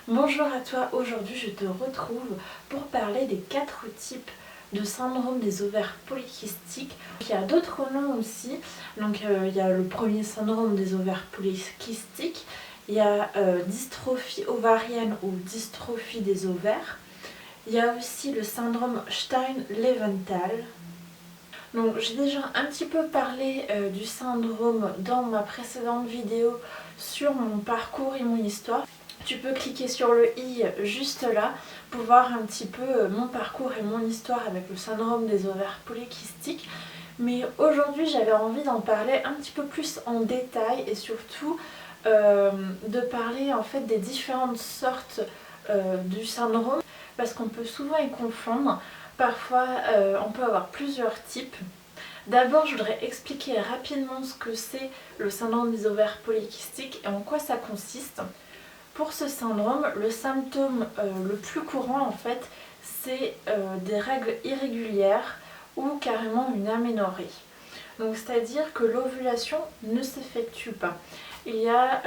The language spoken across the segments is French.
Bonjour à toi, aujourd'hui je te retrouve pour parler des 4 types de syndrome des ovaires polykystiques. Il y a d'autres noms aussi, donc il y a le premier syndrome des ovaires polykystiques, il y a dystrophie ovarienne ou dystrophie des ovaires, il y a aussi le syndrome Stein-Leventhal. Donc j'ai déjà un petit peu parlé du syndrome dans ma précédente vidéo sur mon parcours et mon histoire. Tu peux cliquer sur le i juste là pour voir un petit peu mon parcours et mon histoire avec le syndrome des ovaires polykystiques. Mais aujourd'hui j'avais envie d'en parler un petit peu plus en détail et surtout de parler en fait des différentes sortes du syndrome parce qu'on peut souvent y confondre. Parfois on peut avoir plusieurs types. D'abord, je voudrais expliquer rapidement ce que c'est le syndrome des ovaires polykystiques et en quoi ça consiste. Pour ce syndrome, le symptôme le plus courant en fait, c'est des règles irrégulières ou carrément une aménorrhée. Donc c'est-à-dire que l'ovulation ne s'effectue pas. Il y a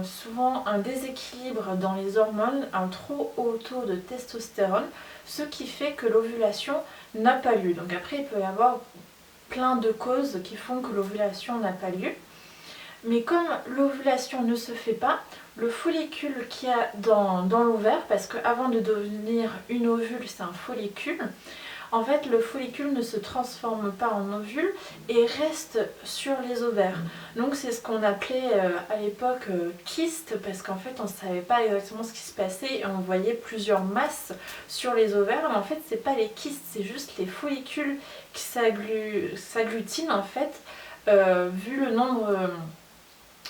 souvent un déséquilibre dans les hormones, un trop haut taux de testostérone, ce qui fait que l'ovulation n'a pas lieu. Donc après, il peut y avoir plein de causes qui font que l'ovulation n'a pas lieu. Mais comme l'ovulation ne se fait pas, le follicule qu'il y a dans l'ovaire, parce qu'avant de devenir une ovule, c'est un follicule, en fait le follicule ne se transforme pas en ovule et reste sur les ovaires. Donc c'est ce qu'on appelait à l'époque kyste, parce qu'en fait on ne savait pas exactement ce qui se passait et on voyait plusieurs masses sur les ovaires. Mais en fait c'est pas les kystes, c'est juste les follicules qui s'agglutinent en fait, vu le nombre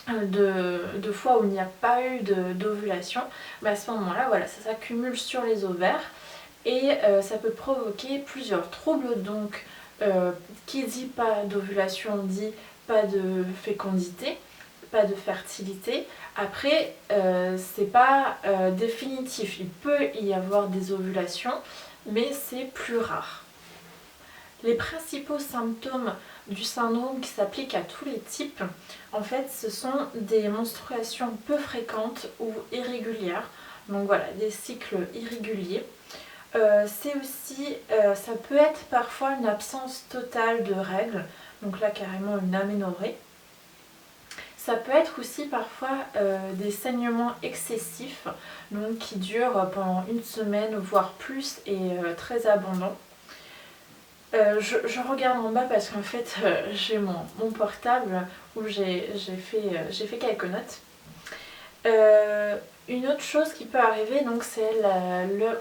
de fois où il n'y a pas eu d'ovulation, à ce moment-là, voilà, ça s'accumule sur les ovaires et ça peut provoquer plusieurs troubles. Donc, qui dit pas d'ovulation dit pas de fécondité, pas de fertilité. Après, c'est pas définitif. Il peut y avoir des ovulations, mais c'est plus rare. Les principaux symptômes du syndrome qui s'appliquent à tous les types, en fait, ce sont des menstruations peu fréquentes ou irrégulières. Donc voilà, des cycles irréguliers. C'est aussi, ça peut être parfois une absence totale de règles, donc là carrément une aménorrhée. Ça peut être aussi parfois des saignements excessifs, donc qui durent pendant une semaine voire plus et très abondants. Je regarde en bas parce qu'en fait j'ai mon portable où j'ai fait quelques notes. Une autre chose qui peut arriver, donc, c'est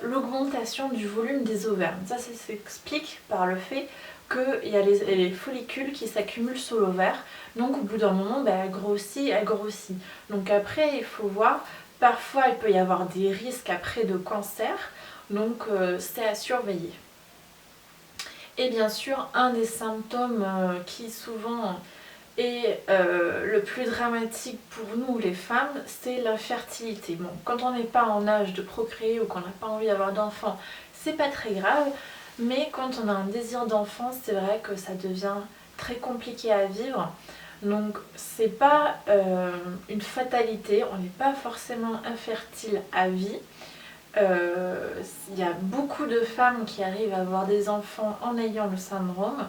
l'augmentation du volume des ovaires. Ça s'explique par le fait qu'il y a les follicules qui s'accumulent sous l'ovaire. Donc au bout d'un moment, elle grossit. Donc après, il faut voir, parfois il peut y avoir des risques après de cancer, donc c'est à surveiller. Et bien sûr, un des symptômes qui souvent est le plus dramatique pour nous les femmes, c'est l'infertilité. Bon, quand on n'est pas en âge de procréer ou qu'on n'a pas envie d'avoir d'enfants, c'est pas très grave, mais quand on a un désir d'enfant, c'est vrai que ça devient très compliqué à vivre. Donc c'est pas une fatalité, on n'est pas forcément infertile à vie. Il y a beaucoup de femmes qui arrivent à avoir des enfants en ayant le syndrome,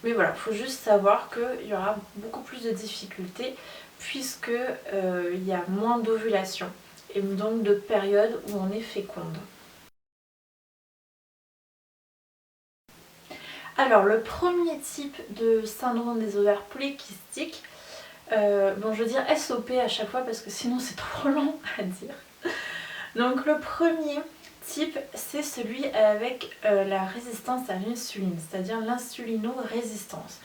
mais voilà, il faut juste savoir qu'il y aura beaucoup plus de difficultés puisque il y a moins d'ovulation et donc de périodes où on est féconde. Alors le premier type de syndrome des ovaires polykystiques, bon je vais dire SOP à chaque fois parce que sinon c'est trop long à dire. Donc le premier type, c'est celui avec la résistance à l'insuline, c'est-à-dire l'insulinorésistance.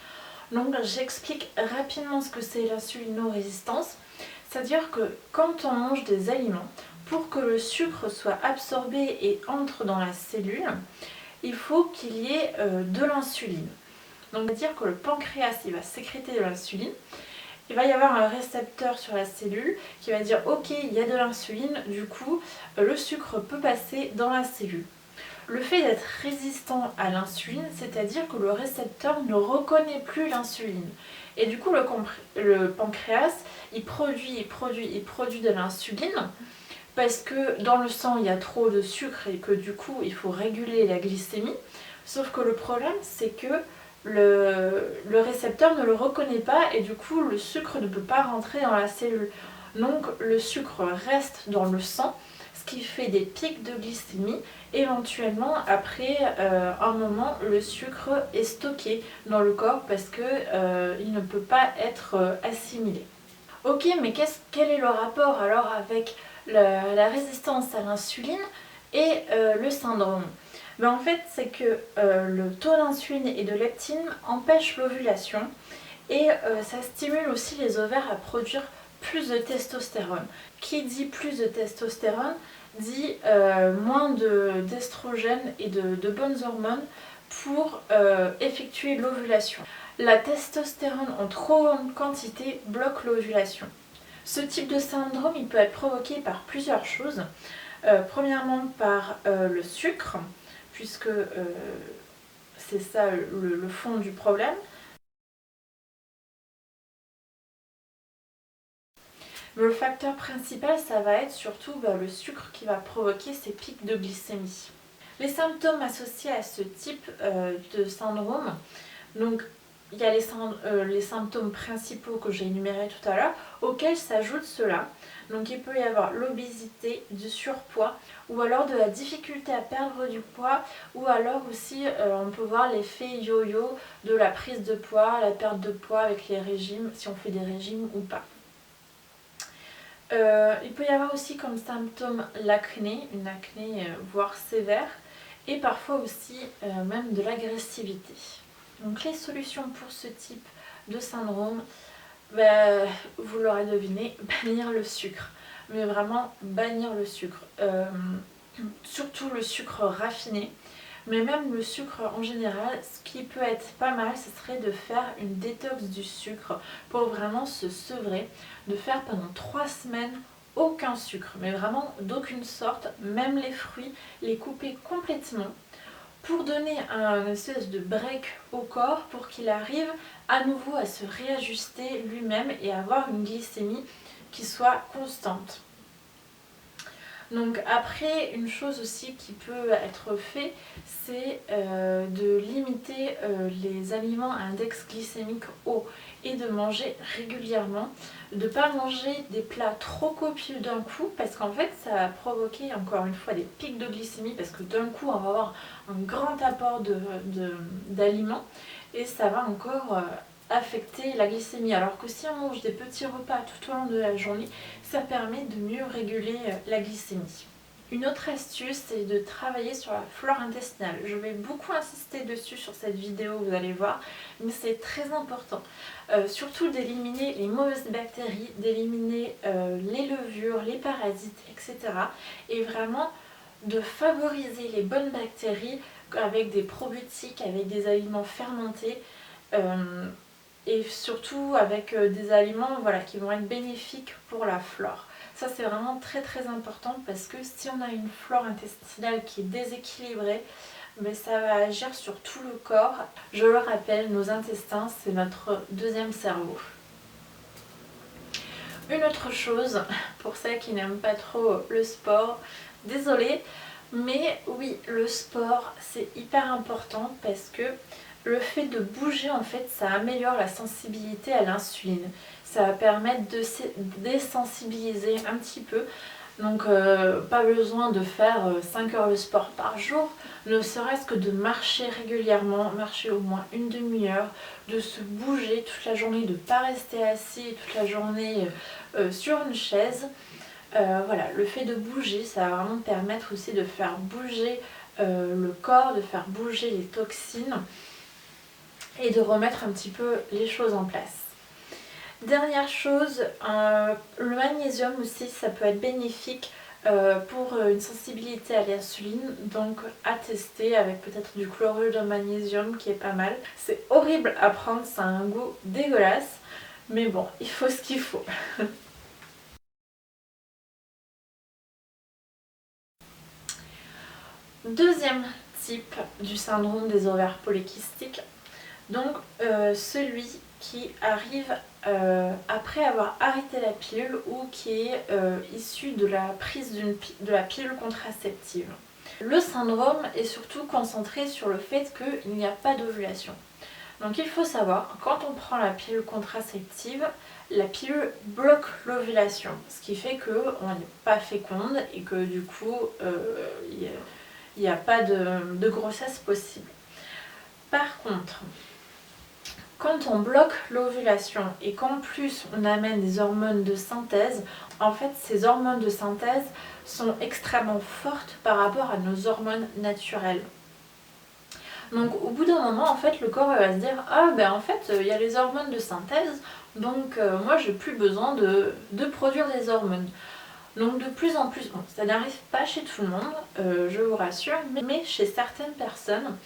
Donc j'explique rapidement ce que c'est l'insulinorésistance, c'est-à-dire que quand on mange des aliments, pour que le sucre soit absorbé et entre dans la cellule, il faut qu'il y ait de l'insuline. Donc c'est-à-dire que le pancréas il va sécréter de l'insuline. Il va y avoir un récepteur sur la cellule qui va dire ok, il y a de l'insuline, du coup le sucre peut passer dans la cellule. Le fait d'être résistant à l'insuline, c'est-à-dire que le récepteur ne reconnaît plus l'insuline. Et du coup le pancréas il produit de l'insuline parce que dans le sang il y a trop de sucre et que du coup il faut réguler la glycémie. Sauf que le problème c'est que le récepteur ne le reconnaît pas et du coup le sucre ne peut pas rentrer dans la cellule. Donc le sucre reste dans le sang, ce qui fait des pics de glycémie. Éventuellement après un moment le sucre est stocké dans le corps parce que il ne peut pas être assimilé. Ok, mais quel est le rapport alors avec la résistance à l'insuline et le syndrome? Ben en fait, c'est que le taux d'insuline et de leptine empêche l'ovulation et ça stimule aussi les ovaires à produire plus de testostérone. Qui dit plus de testostérone dit moins d'estrogène et de bonnes hormones pour effectuer l'ovulation. La testostérone en trop grande quantité bloque l'ovulation. Ce type de syndrome il peut être provoqué par plusieurs choses. Premièrement par le sucre, puisque c'est ça le fond du problème. Mais le facteur principal, ça va être surtout le sucre qui va provoquer ces pics de glycémie. Les symptômes associés à ce type de syndrome, donc il y a les symptômes principaux que j'ai énumérés tout à l'heure, auxquels s'ajoute cela. Donc il peut y avoir l'obésité, du surpoids, ou alors de la difficulté à perdre du poids, ou alors aussi on peut voir l'effet yo-yo de la prise de poids, la perte de poids avec les régimes, si on fait des régimes ou pas. Il peut y avoir aussi comme symptôme l'acné, une acné voire sévère, et parfois aussi même de l'agressivité. Donc les solutions pour ce type de syndrome, vous l'aurez deviné, bannir le sucre. Mais vraiment bannir le sucre. Surtout le sucre raffiné. Mais même le sucre en général, ce qui peut être pas mal, ce serait de faire une détox du sucre pour vraiment se sevrer, de faire pendant 3 semaines aucun sucre, mais vraiment d'aucune sorte, même les fruits, les couper complètement pour donner un espèce de break au corps pour qu'il arrive à nouveau à se réajuster lui-même et avoir une glycémie qui soit constante. Donc après, une chose aussi qui peut être fait, c'est de limiter les aliments à index glycémique haut et de manger régulièrement, de ne pas manger des plats trop copieux d'un coup parce qu'en fait ça va provoquer encore une fois des pics de glycémie parce que d'un coup on va avoir un grand apport d'aliments et ça va encore affecter la glycémie. Alors que si on mange des petits repas tout au long de la journée, ça permet de mieux réguler la glycémie. Une autre astuce, c'est de travailler sur la flore intestinale. Je vais beaucoup insister dessus sur cette vidéo, vous allez voir, mais c'est très important. Surtout d'éliminer les mauvaises bactéries, d'éliminer les levures, les parasites, etc. Et vraiment de favoriser les bonnes bactéries avec des probiotiques, avec des aliments fermentés. Et surtout avec des aliments qui vont être bénéfiques pour la flore. Ça c'est vraiment très très important parce que si on a une flore intestinale qui est déséquilibrée, ça va agir sur tout le corps. Je le rappelle, nos intestins c'est notre deuxième cerveau. Une autre chose, pour celles qui n'aiment pas trop le sport, désolée, mais oui, le sport c'est hyper important parce que le fait de bouger en fait ça améliore la sensibilité à l'insuline. Ça va permettre de désensibiliser un petit peu. Donc pas besoin de faire 5 heures de sport par jour, ne serait-ce que de marcher régulièrement, marcher au moins une demi-heure, de se bouger toute la journée, de ne pas rester assis toute la journée sur une chaise. Voilà, le fait de bouger, ça va vraiment permettre aussi de faire bouger le corps, de faire bouger les toxines et de remettre un petit peu les choses en place. Dernière chose, le magnésium aussi, ça peut être bénéfique pour une sensibilité à l'insuline, donc à tester avec peut-être du chlorure de magnésium qui est pas mal. C'est horrible à prendre, ça a un goût dégueulasse, mais bon, il faut ce qu'il faut. Deuxième type du syndrome des ovaires polykystiques, Donc celui qui arrive après avoir arrêté la pilule ou qui est issu de la prise de la pilule contraceptive. Le syndrome est surtout concentré sur le fait qu'il n'y a pas d'ovulation. Donc il faut savoir, quand on prend la pilule contraceptive, la pilule bloque l'ovulation, ce qui fait qu'on n'est pas féconde et que du coup il n'y a pas de grossesse possible. Par contre, quand on bloque l'ovulation et qu'en plus on amène des hormones de synthèse, en fait ces hormones de synthèse sont extrêmement fortes par rapport à nos hormones naturelles. Donc au bout d'un moment, en fait, le corps va se dire « Ah ben en fait, il y a les hormones de synthèse, donc moi j'ai plus besoin de produire des hormones. » Donc de plus en plus, bon, ça n'arrive pas chez tout le monde, je vous rassure, mais chez certaines personnes,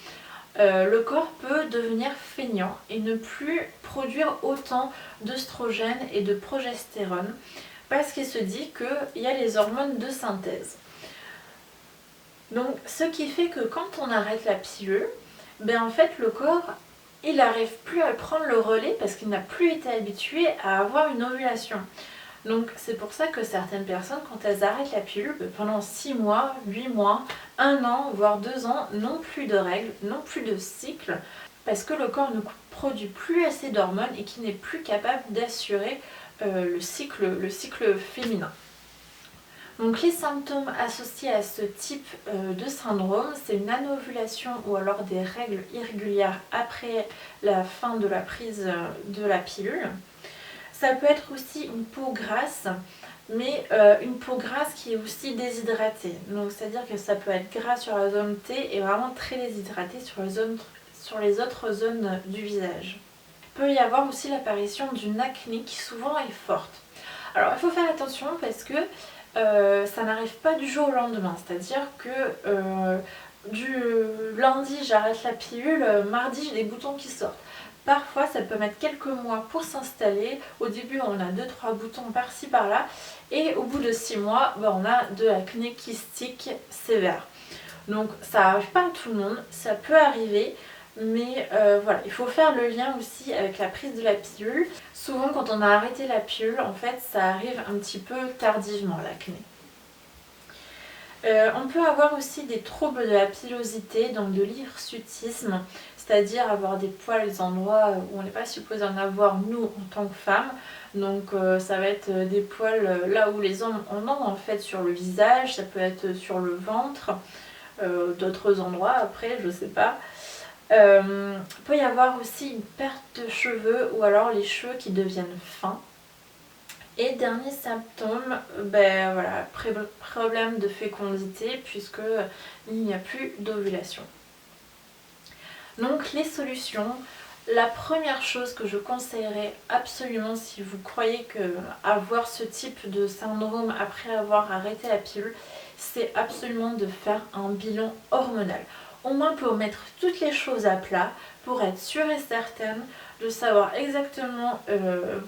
le corps peut devenir feignant et ne plus produire autant d'œstrogène et de progestérone parce qu'il se dit qu'il y a les hormones de synthèse. Donc ce qui fait que quand on arrête la pilule, ben en fait le corps il n'arrive plus à prendre le relais parce qu'il n'a plus été habitué à avoir une ovulation. Donc c'est pour ça que certaines personnes, quand elles arrêtent la pilule, pendant 6 mois, 8 mois, 1 an, voire 2 ans, n'ont plus de règles, n'ont plus de cycle, parce que le corps ne produit plus assez d'hormones et qui n'est plus capable d'assurer le cycle féminin. Donc les symptômes associés à ce type de syndrome, c'est une anovulation ou alors des règles irrégulières après la fin de la prise de la pilule. Ça peut être aussi une peau grasse, mais une peau grasse qui est aussi déshydratée. Donc c'est-à-dire que ça peut être gras sur la zone T et vraiment très déshydraté sur les autres zones du visage. Il peut y avoir aussi l'apparition d'une acné qui souvent est forte. Alors il faut faire attention parce que ça n'arrive pas du jour au lendemain. C'est-à-dire que du lundi j'arrête la pilule, mardi j'ai des boutons qui sortent. Parfois ça peut mettre quelques mois pour s'installer. Au début on a 2-3 boutons par-ci par-là et au bout de 6 mois on a de l'acné kystique sévère. Donc ça n'arrive pas à tout le monde, ça peut arriver, mais voilà, il faut faire le lien aussi avec la prise de la pilule. Souvent quand on a arrêté la pilule, en fait ça arrive un petit peu tardivement l'acné. On peut avoir aussi des troubles de la pilosité, donc de l'hirsutisme, c'est-à-dire avoir des poils à des endroits où on n'est pas supposé en avoir nous en tant que femme. Donc ça va être des poils là où les hommes en ont en fait sur le visage, ça peut être sur le ventre, d'autres endroits après, je sais pas. Peut y avoir aussi une perte de cheveux ou alors les cheveux qui deviennent fins. Et dernier symptôme, ben voilà, problème de fécondité puisque il n'y a plus d'ovulation. Donc les solutions, la première chose que je conseillerais absolument si vous croyez avoir ce type de syndrome après avoir arrêté la pilule, c'est absolument de faire un bilan hormonal. Au moins pour mettre toutes les choses à plat, pour être sûre et certaine de savoir exactement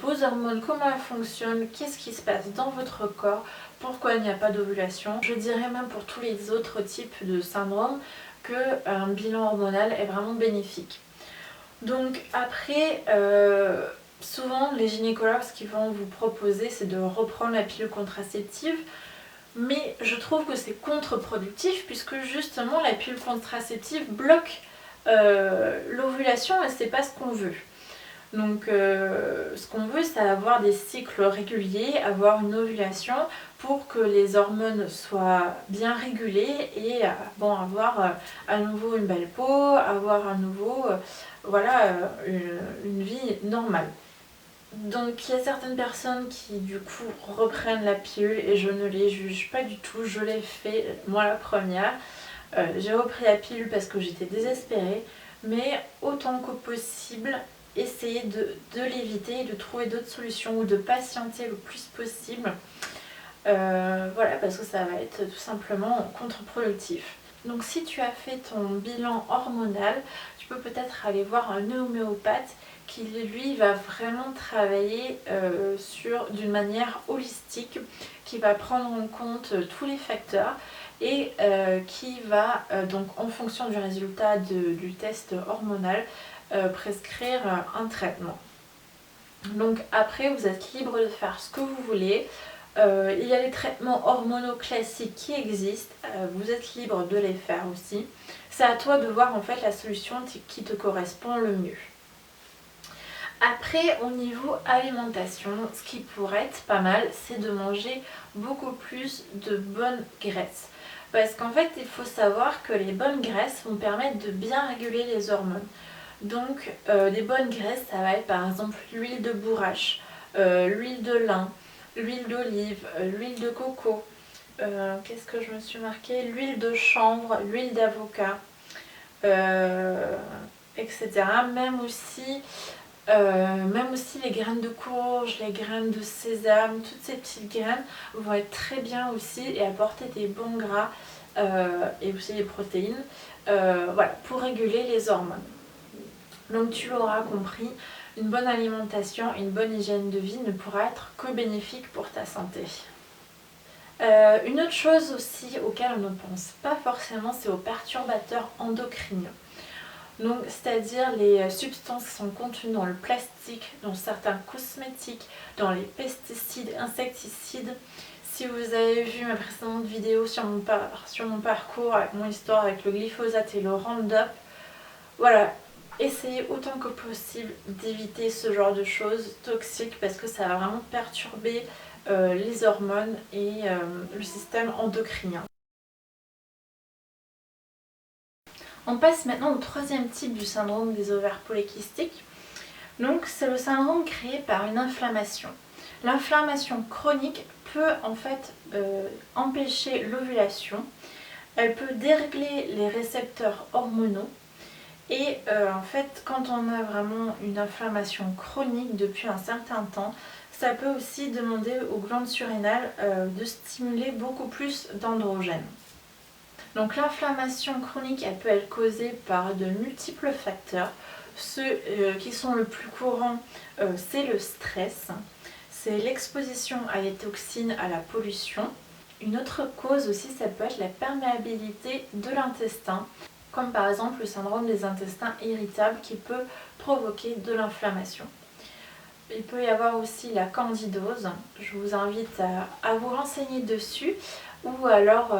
vos hormones, comment elles fonctionnent, qu'est-ce qui se passe dans votre corps, pourquoi il n'y a pas d'ovulation. Je dirais même pour tous les autres types de syndromes qu'un bilan hormonal est vraiment bénéfique. Donc après, souvent les gynécologues ce qu'ils vont vous proposer c'est de reprendre la pilule contraceptive. Mais je trouve que c'est contre-productif puisque justement la pilule contraceptive bloque l'ovulation et c'est pas ce qu'on veut. Donc ce qu'on veut c'est avoir des cycles réguliers, avoir une ovulation pour que les hormones soient bien régulées et bon, avoir à nouveau une belle peau, avoir à nouveau voilà, une vie normale. Donc il y a certaines personnes qui du coup reprennent la pilule et je ne les juge pas du tout, je l'ai fait moi la première. J'ai repris la pilule parce que j'étais désespérée, mais autant que possible, essayer de l'éviter et de trouver d'autres solutions ou de patienter le plus possible. Voilà, parce que ça va être tout simplement contre-productif. Donc si tu as fait ton bilan hormonal, tu peux peut-être aller voir un homéopathe qui lui va vraiment travailler d'une manière holistique, qui va prendre en compte tous les facteurs et qui va donc en fonction du résultat du test hormonal prescrire un traitement. Donc après, vous êtes libre de faire ce que vous voulez. Il y a les traitements hormonaux classiques qui existent, vous êtes libre de les faire aussi. C'est à toi de voir en fait la solution qui te correspond le mieux. Après, au niveau alimentation, ce qui pourrait être pas mal, c'est de manger beaucoup plus de bonnes graisses. Parce qu'en fait, il faut savoir que les bonnes graisses vont permettre de bien réguler les hormones. Donc, des bonnes graisses, ça va être par exemple l'huile de bourrache, l'huile de lin, l'huile d'olive, l'huile de coco, qu'est-ce que je me suis marqué, l'huile de chanvre, l'huile d'avocat, etc. Même aussi les graines de courge, les graines de sésame, toutes ces petites graines vont être très bien aussi et apporter des bons gras et aussi des protéines voilà, pour réguler les hormones. Donc tu l'auras compris, une bonne alimentation, une bonne hygiène de vie ne pourra être que bénéfique pour ta santé. Une autre chose aussi auquel on ne pense pas forcément, c'est aux perturbateurs endocriniens. Donc, c'est-à-dire les substances qui sont contenues dans le plastique, dans certains cosmétiques, dans les pesticides, insecticides. Si vous avez vu ma précédente vidéo sur mon parcours, avec mon histoire avec le glyphosate et le Roundup, voilà, essayez autant que possible d'éviter ce genre de choses toxiques parce que ça va vraiment perturber les hormones et le système endocrinien. On passe maintenant au troisième type du syndrome des ovaires polykystiques. Donc c'est le syndrome créé par une inflammation. L'inflammation chronique peut en fait empêcher l'ovulation. Elle peut dérégler les récepteurs hormonaux. Et en fait, quand on a vraiment une inflammation chronique depuis un certain temps, ça peut aussi demander aux glandes surrénales de stimuler beaucoup plus d'androgènes. Donc l'inflammation chronique, elle peut être causée par de multiples facteurs. Ceux qui sont le plus courants, c'est le stress, c'est l'exposition à des toxines, à la pollution. Une autre cause aussi, ça peut être la perméabilité de l'intestin, comme par exemple le syndrome des intestins irritables qui peut provoquer de l'inflammation. Il peut y avoir aussi la candidose, je vous invite à vous renseigner dessus, ou alors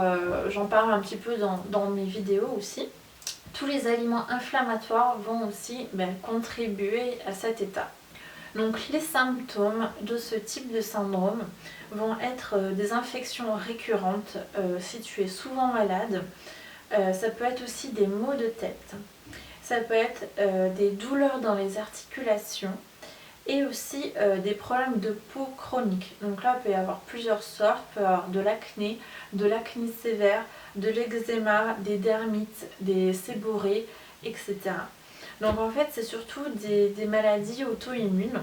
j'en parle un petit peu dans mes vidéos aussi. Tous les aliments inflammatoires vont aussi contribuer à cet état. Donc les symptômes de ce type de syndrome vont être des infections récurrentes si tu es souvent malade. Ça peut être aussi des maux de tête. Ça peut être des douleurs dans les articulations et aussi des problèmes de peau chronique. Donc là, il peut y avoir plusieurs sortes. Il peut y avoir de l'acné sévère, de l'eczéma, des dermites, des séborrhées, etc. Donc en fait, c'est surtout des maladies auto-immunes.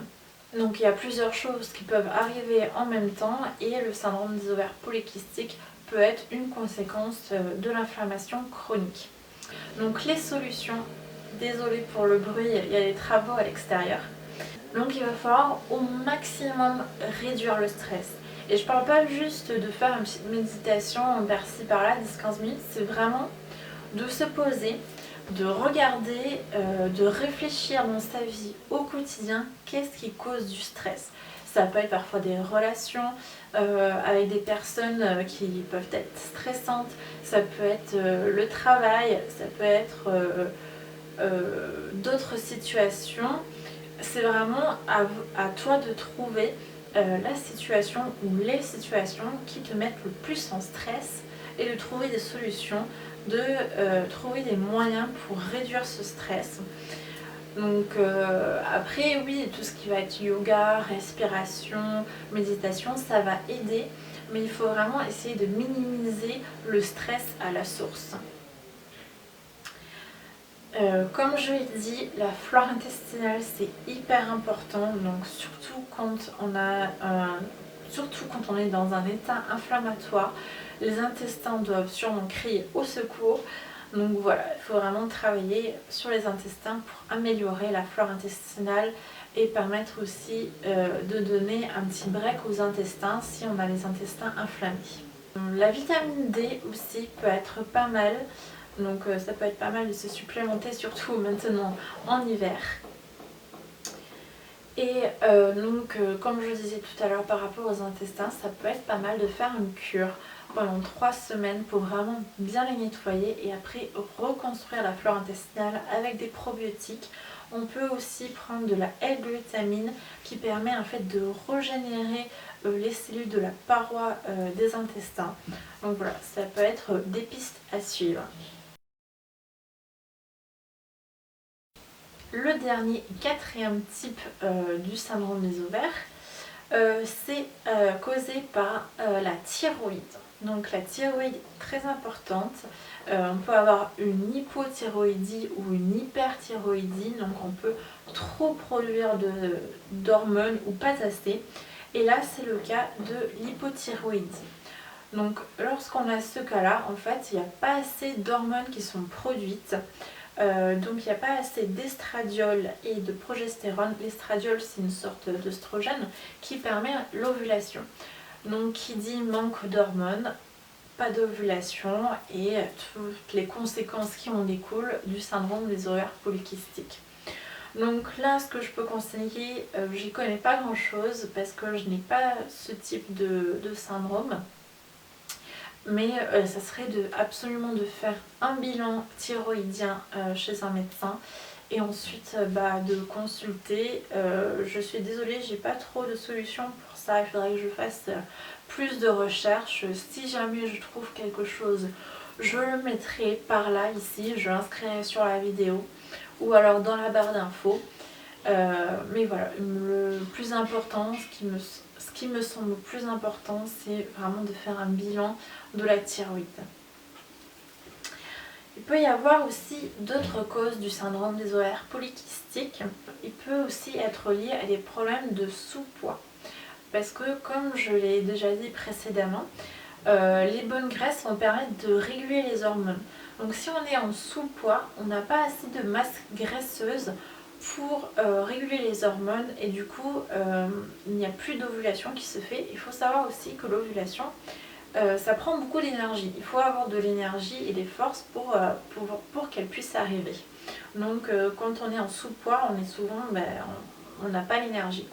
Donc il y a plusieurs choses qui peuvent arriver en même temps et le syndrome des ovaires polykystiques peut être une conséquence de l'inflammation chronique. Donc les solutions, désolée pour le bruit, il y a des travaux à l'extérieur. Donc il va falloir au maximum réduire le stress. Et je parle pas juste de faire une petite méditation par-ci par-là, 10-15 minutes, c'est vraiment de se poser, de regarder, de réfléchir dans sa vie au quotidien, qu'est-ce qui cause du stress. Ça peut être parfois des relations avec des personnes qui peuvent être stressantes, ça peut être le travail, ça peut être d'autres situations. C'est vraiment à toi de trouver la situation ou les situations qui te mettent le plus en stress et de trouver des solutions, de trouver des moyens pour réduire ce stress. Donc après oui, tout ce qui va être yoga, respiration, méditation, ça va aider, mais il faut vraiment essayer de minimiser le stress à la source. Comme je l'ai dit, la flore intestinale c'est hyper important, donc surtout quand on est dans un état inflammatoire, les intestins doivent sûrement crier au secours. Donc voilà, il faut vraiment travailler sur les intestins pour améliorer la flore intestinale et permettre aussi de donner un petit break aux intestins si on a les intestins inflammés. La vitamine D aussi peut être pas mal. Donc ça peut être pas mal de se supplémenter, surtout maintenant en hiver. Et comme je disais tout à l'heure par rapport aux intestins, ça peut être pas mal de faire une cure pendant 3 semaines pour vraiment bien les nettoyer et après reconstruire la flore intestinale avec des probiotiques. On peut aussi prendre de la L-glutamine qui permet en fait de régénérer les cellules de la paroi des intestins. Donc voilà, ça peut être des pistes à suivre. Le dernier, quatrième type du syndrome des ovaires, c'est causé par la thyroïde. Donc la thyroïde est très importante. On peut avoir une hypothyroïdie ou une hyperthyroïdie. Donc on peut trop produire d'hormones ou pas assez. Et là c'est le cas de l'hypothyroïdie. Donc lorsqu'on a ce cas-là, en fait il n'y a pas assez d'hormones qui sont produites. Donc il n'y a pas assez d'estradiol et de progestérone. L'estradiol c'est une sorte d'œstrogène qui permet l'ovulation. Donc qui dit manque d'hormones, pas d'ovulation et toutes les conséquences qui en découlent du syndrome des ovaires polykystiques. Donc là ce que je peux conseiller, j'y connais pas grand chose parce que je n'ai pas ce type de syndrome. Mais ça serait absolument de faire un bilan thyroïdien chez un médecin et ensuite de consulter. Je suis désolée, j'ai pas trop de solutions pour ça, il faudrait que je fasse plus de recherches. Si jamais je trouve quelque chose, je le mettrai par là, ici, je l'inscrirai sur la vidéo ou alors dans la barre d'infos. Mais voilà, le plus important, ce qui me semble le plus important, c'est vraiment de faire un bilan de la thyroïde. Il peut y avoir aussi d'autres causes du syndrome des ovaires polykystiques. Il peut aussi être lié à des problèmes de sous-poids. Parce que comme je l'ai déjà dit précédemment, les bonnes graisses vont permettre de réguler les hormones. Donc si on est en sous-poids, on n'a pas assez de masse graisseuse pour réguler les hormones et du coup il n'y a plus d'ovulation qui se fait. Il faut savoir aussi que l'ovulation ça prend beaucoup d'énergie. Il faut avoir de l'énergie et des forces pour qu'elle puisse arriver. Donc quand on est en sous-poids, on est souvent, on n'a pas l'énergie.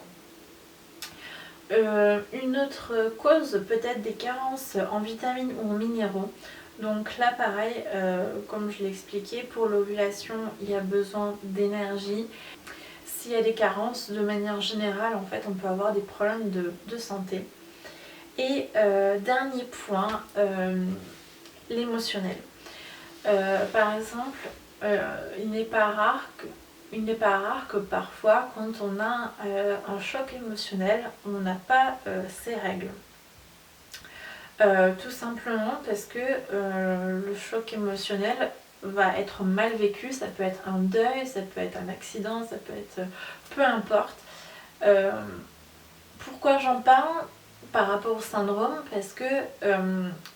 Une autre cause peut être des carences en vitamines ou en minéraux. Donc là pareil, comme je l'ai expliqué, pour l'ovulation il y a besoin d'énergie. S'il y a des carences, de manière générale, en fait, on peut avoir des problèmes de santé. Et dernier point, l'émotionnel. Par exemple, il n'est pas rare que parfois, quand on a un choc émotionnel, on n'a pas ses règles. Tout simplement parce que le choc émotionnel va être mal vécu, ça peut être un deuil, ça peut être un accident, ça peut être peu importe. Pourquoi j'en parle par rapport au syndrome? Parce que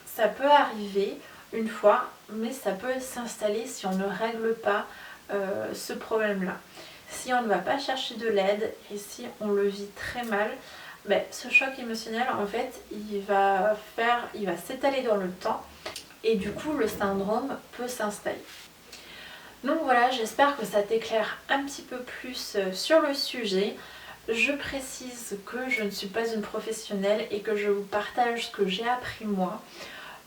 ça peut arriver une fois, mais ça peut s'installer si on ne règle pas ce problème-là. Si on ne va pas chercher de l'aide et si on le vit très mal, ce choc émotionnel en fait il va s'étaler dans le temps et du coup le syndrome peut s'installer. Donc voilà, j'espère que ça t'éclaire un petit peu plus sur le sujet. Je précise que je ne suis pas une professionnelle et que je vous partage ce que j'ai appris moi.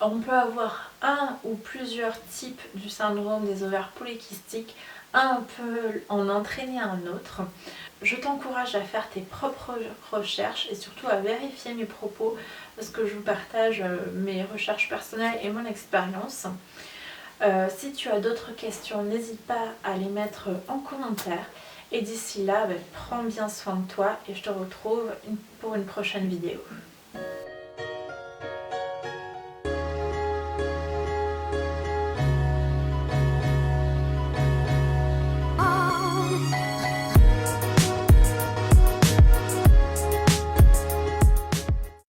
On peut avoir un ou plusieurs types du syndrome des ovaires polykystiques. Un peut en entraîner un autre. Je t'encourage à faire tes propres recherches et surtout à vérifier mes propos parce que je vous partage mes recherches personnelles et mon expérience. Si tu as d'autres questions, n'hésite pas à les mettre en commentaire. Et d'ici là, prends bien soin de toi et je te retrouve pour une prochaine vidéo.